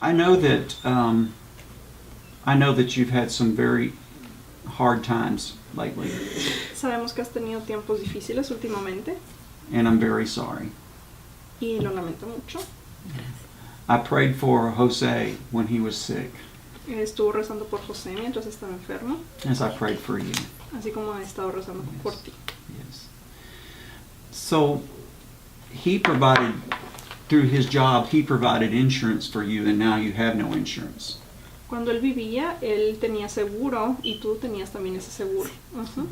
I know that you've had some very hard times lately, Sabemos que has tenido tiempos difíciles últimamente and I'm very sorry. y lo lamento mucho. I prayed for Jose when he was sick, Estuvo rezando por José mientras estaba enfermo, as I prayed for you. así como he estado rezando por ti. Yes. So he provided, through his job, he provided insurance for you, and now you have no insurance. Cuando él vivía, él tenía seguro y tú tenías también ese seguro. Ujú.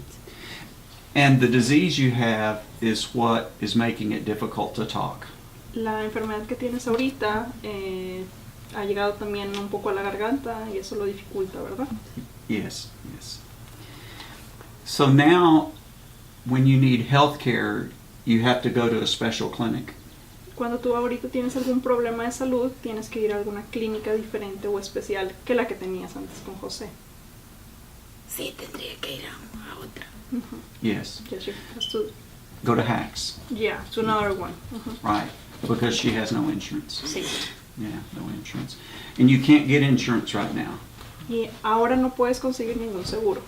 And the disease you have is what is making it difficult to talk. La enfermedad que tienes ahorita ha llegado también un poco a la garganta y eso lo dificulta, ¿verdad? Yes, yes. So now, when you need health care, you have to go to a special clinic. Cuando tú ahorita tienes algún problema de salud, tienes que ir a alguna clínica diferente o especial que la que tenías antes con José. Sí, tendría que ir a otra. Ujú. Yes. Yeah, she has to, Go to Hacks. yeah, to another one. Ujú. Right. Because she has no insurance. Sí. Yeah, no insurance. And you can't get insurance right now. Y ahora no puedes conseguir ningún seguro.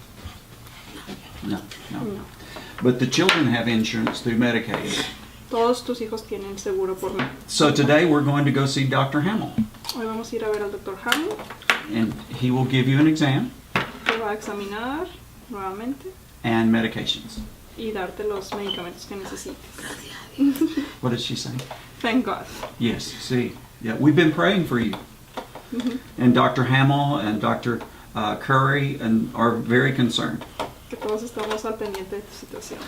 No, no. No. But the children have insurance through Medicaid. Todos tus hijos tienen seguro por mí. So today we're going to go see Dr. Hamill. Hoy vamos a ir a ver al Dr. Hamill, And he will give you an exam te va a examinar nuevamente and medications. y darte los medicamentos que necesites. Gracias a Dios. What did she say? Thank God. Yes, see. Yeah, we've been praying for you. Ujú. And Dr. Hamill and Dr. Curry are very concerned. Que todos estamos al pendiente de tu situación.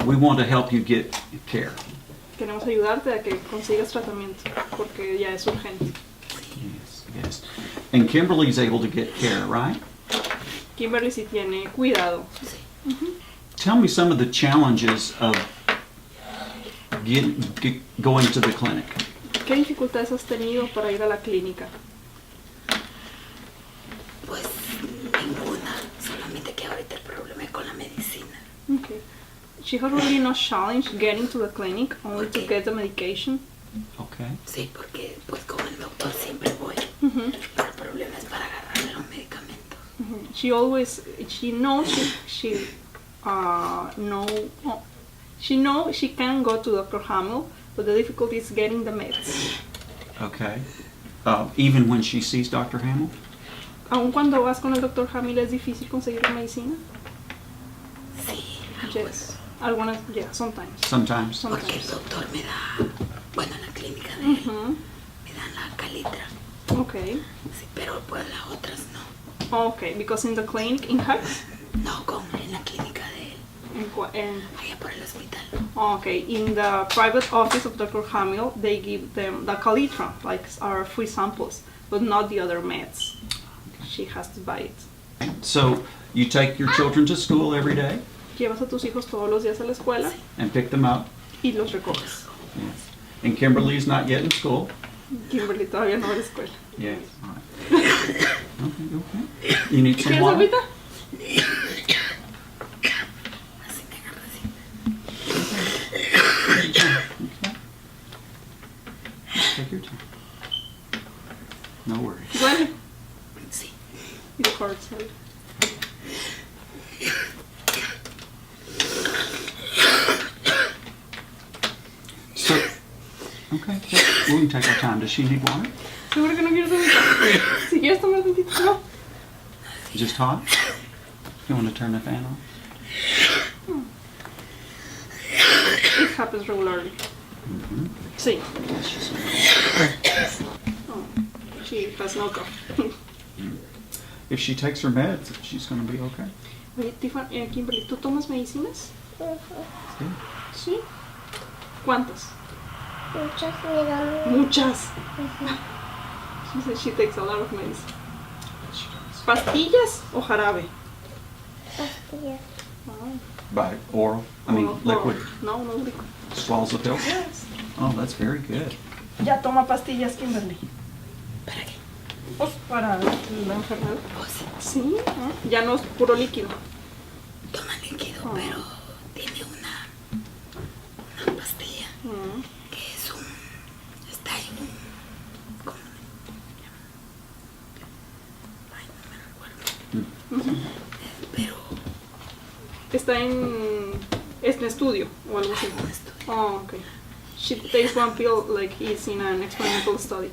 We want to help you get care. Queremos ayudarte a que consigas tratamiento porque ya es urgente. Yes, yes. And Kimberly's able to get care, right? Kimberly sí tiene cuidado. Sí. Tell me some of the challenges of going to the clinic. ¿Qué dificultades has tenido para ir a la clínica? Pues ninguna, solamente que ahorita el problema es con la medicina. Okay. She has really no challenge getting to the clinic, only to Okay. get the medication. Okay. Sí, porque pues con el doctor siempre voy, Mhm. pero el problema es para agarrar los medicamentos. She always, she knows she knows she can go to Dr. Hamill, but the difficulty is getting the meds. Okay. Even when she sees Dr. Hamill? Aun cuando vas con el Dr. Hamill es difícil conseguir la medicina. Sí, Yes. Algunas, yeah, sometimes. Sometimes. porque el Sometimes. doctor me da, bueno, en la clínica de él, Mhm. me dan la calitra, Okay. sí, pero pues las otras no. Okay, because in the clinic in Hacks, No, en la clínica de él, allá por el hospital. okay, in the private office of Dr. Hamill, they give them the Calitra, like our free samples, but not the other meds. She has to buy it. So you take your children to school every day Llevas a tus hijos todos los días a la escuela and pick them up. y los recoges. Yes. And Kimberly's not yet in school. Kimberly todavía no va a la escuela. Yes. All right. Okay, okay. You need some ¿Quieres water? agüita? Así me agarra así. Okay. Take your time. No worries. Duele. Sí. It hurts, right? So, okay, we can take our time. Does she need water? ¿Seguro que no quieres agüita? Si quieres tomar tantito, no. Just hot? You want to turn the fan on? It happens regularly. Mm-hmm. Sí. Oh, she has no cough. If she takes her meds, she's going to be okay. Oye, Kimberly, ¿tú tomas medicinas? Sí. Sí. ¿Cuántas? Muchas miran. Muchas. She says she takes a lot of medicine. ¿Pastillas o jarabe? Pastillas. Oh. By oral? I mean, Oral. liquid. No, no liquid. Swallows the pill? Yes. Oh, that's very good. Ya toma pastillas, Kimberly. ¿Para qué? Pues para la enfermedad. Pues sí, Sí, ya no es puro líquido. toma líquido, Oh. pero tiene una pastilla Mm. que es está en un, ¿cómo? está en estudio o algo así. Oh, okay. She takes one pill like it's in an experimental study.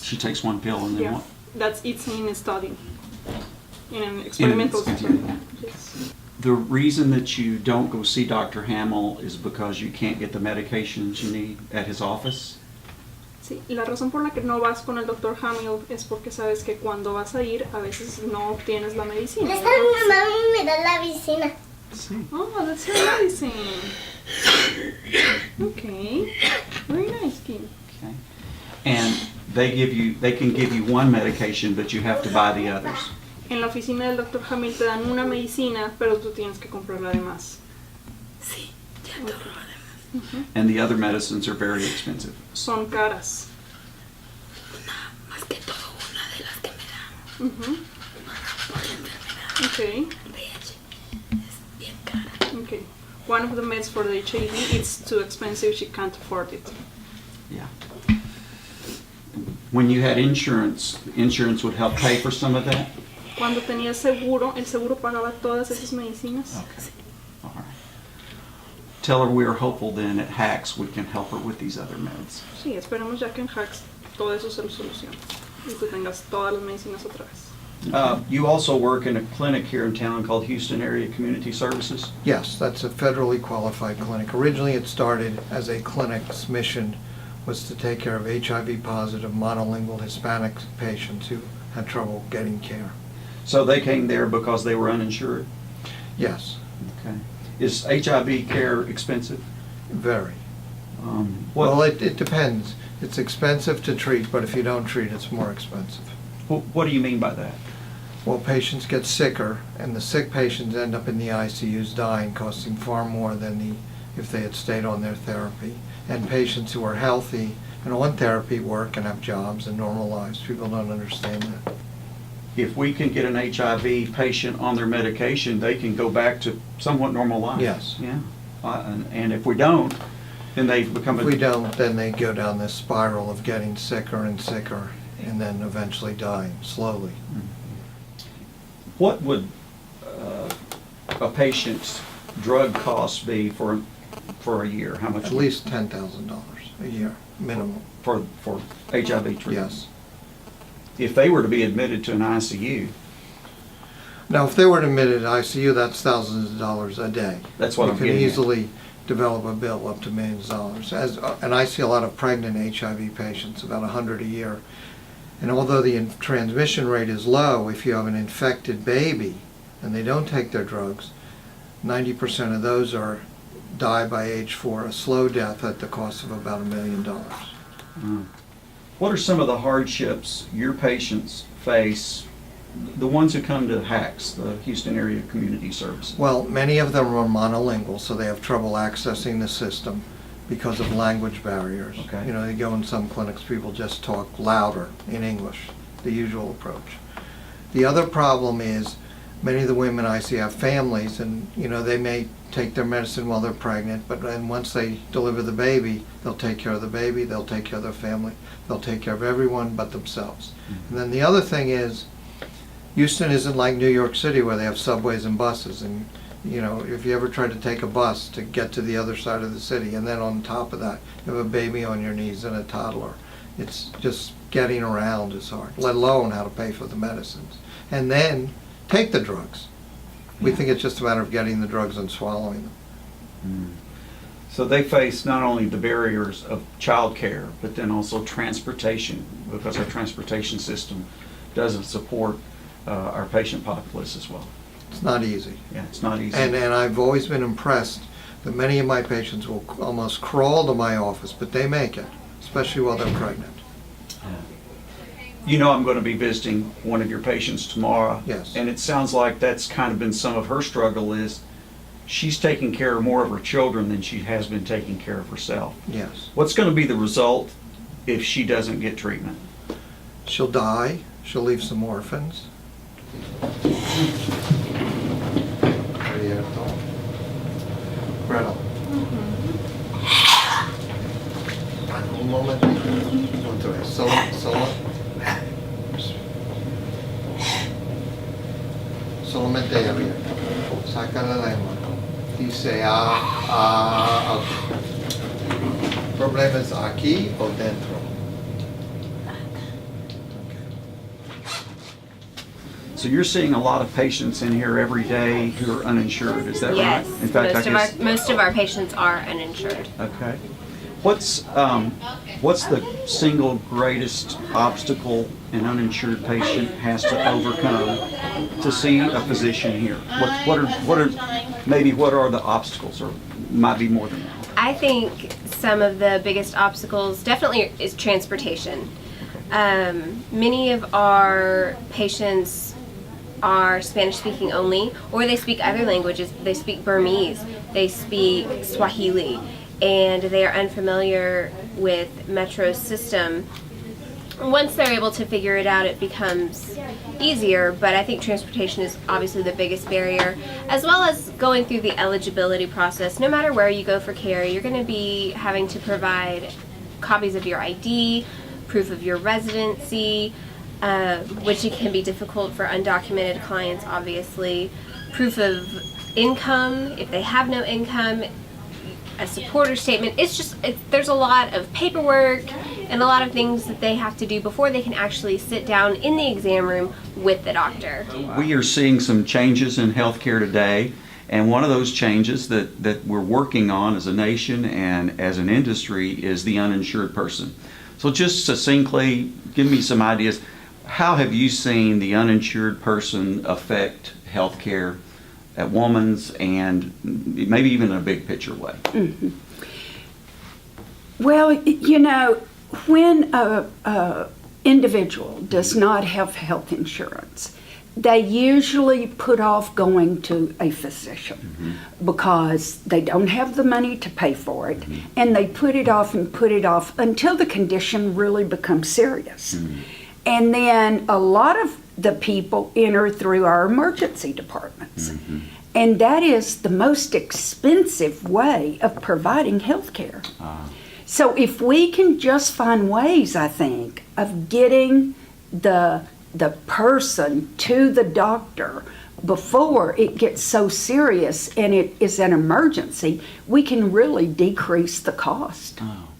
She takes one pill and then Yeah, what? it's in a study. In an experimental study. experiment. Yes. The reason that you don't go see Dr. Hamill is because you can't get the medications you need at his office? Sí, la razón por la que no vas con el doctor Hamill es porque sabes que cuando vas a ir a veces no obtienes la medicina. Esta mi mamá me da la medicina. Sí. Oh, that's your medicine. Okay, very nice, Kim. Okay. And they can give you one medication, but you have to buy the others. En la oficina del doctor Hamill te dan una medicina, pero tú tienes que comprarla además. Sí, ya todo lo demás. And the other medicines are very expensive. Son caras. Más que todo una de las que me da Ujú. por la enfermedad Okay, VIH es bien cara. okay. One of the meds for the HIV, it's too expensive, she can't afford it. Yeah. When you had insurance, insurance would help pay for some of that? Cuando tenías seguro, el seguro pagaba todas esas medicinas. Okay. All right. Tell her we are hopeful then at Hacks we can help her with these other meds. Sí, esperemos ya que en Hacks todo eso se lo solucione y tú tengas todas las medicinas otra vez. You also work in a clinic here in town called Houston Area Community Services. Yes, that's a federally qualified clinic. Originally, it started as a clinic's mission was to take care of HIV-positive monolingual Hispanic patients who had trouble getting care. So they came there because they were uninsured. Yes, Okay. Is HIV care expensive? very. What, Well, it depends. It's expensive to treat, but if you don't treat, it's more expensive. what do you mean by that? Well, patients get sicker, and the sick patients end up in the ICUs dying, costing far more than if they had stayed on their therapy. And patients who are healthy and on therapy work and have jobs and normal lives. People don't understand that. If we can get an HIV patient on their medication, they can go back to somewhat normal life. Yes. Yeah. And if we don't, then they become If we don't, then they go down this spiral of getting sicker and sicker, and then eventually dying slowly. What would a patient's drug cost be for a year? How much? At least $10,000 a year, minimum. for HIV treatment? Yes. If they were to be admitted to an ICU, Now, if they were admitted to ICU, that's thousands of dollars a day. That's what I'm You getting can at. easily develop a bill up to millions of dollars. And I see a lot of pregnant HIV patients, about 100 a year. And although the transmission rate is low, if you have an infected baby and they don't take their drugs, 90% of those die by age 4, a slow death at the cost of about $1 million. what are some of the hardships your patients face, the ones who come to HACS, the Houston Area Community Services? Well, many of them are monolingual, so they have trouble accessing the system because of language barriers. Okay. You know, they go in some clinics, people just talk louder in English, the usual approach. The other problem is many of the women I see have families, and, you know, they may take their medicine while they're pregnant, but then once they deliver the baby, they'll take care of the baby, they'll take care of their family, they'll take care of everyone but themselves. And then the other thing is, Houston isn't like New York City where they have subways and buses, and you know, if you ever try to take a bus to get to the other side of the city, and then on top of that, you have a baby on your knees and a toddler, it's just getting around is hard, let alone how to pay for the medicines. And then take the drugs. We think it's just a matter of getting the drugs and swallowing them. So they face not only the barriers of child care, but then also transportation, because our transportation system doesn't support our patient populace as well. It's not easy. Yeah, it's not easy. And I've always been impressed that many of my patients will almost crawl to my office, but they make it, especially while they're pregnant. You know I'm going to be visiting one of your patients tomorrow. Yes. And it sounds like that's kind of been some of her struggle is she's taking care of more of her children than she has been taking care of herself. Yes. What's going to be the result if she doesn't get treatment? She'll die. She'll leave some orphans. Gretel. Un momentito. Otra vez. Solamente abierto. Saca la lengua. Dice ok. ¿Problemas aquí o dentro? So you're seeing a lot of patients in here every day who are uninsured, is that Yes, right? In fact, most of our patients are uninsured. Okay. What's the single greatest obstacle an uninsured patient has to overcome to see a physician here? What are the obstacles, or might be more than that? I think some of the biggest obstacles definitely is transportation. Many of our patients are Spanish speaking only, or they speak other languages. They speak Burmese, they speak Swahili, and they are unfamiliar with Metro's system. Once they're able to figure it out, it becomes easier, but I think transportation is obviously the biggest barrier, as well as going through the eligibility process. No matter where you go for care, you're going to be having to provide copies of your ID, proof of your residency, which it can be difficult for undocumented clients, obviously. Proof of income, if they have no income, a supporter statement. There's a lot of paperwork and a lot of things that they have to do before they can actually sit down in the exam room with the doctor. We are seeing some changes in healthcare today, and one of those changes that we're working on as a nation and as an industry is the uninsured person. So just succinctly, give me some ideas. How have you seen the uninsured person affect healthcare at Woman's, and maybe even in a big picture way? Mm-hmm. Well, you know, when a individual does not have health insurance, they usually put off going to a physician because they don't have the money to pay for it, and they put it off and put it off until the condition really becomes serious. And then a lot of the people enter through our emergency departments. And that is the most expensive way of providing health care. So if we can just find ways, I think, of getting the person to the doctor before it gets so serious and it is an emergency, we can really decrease the cost. Oh.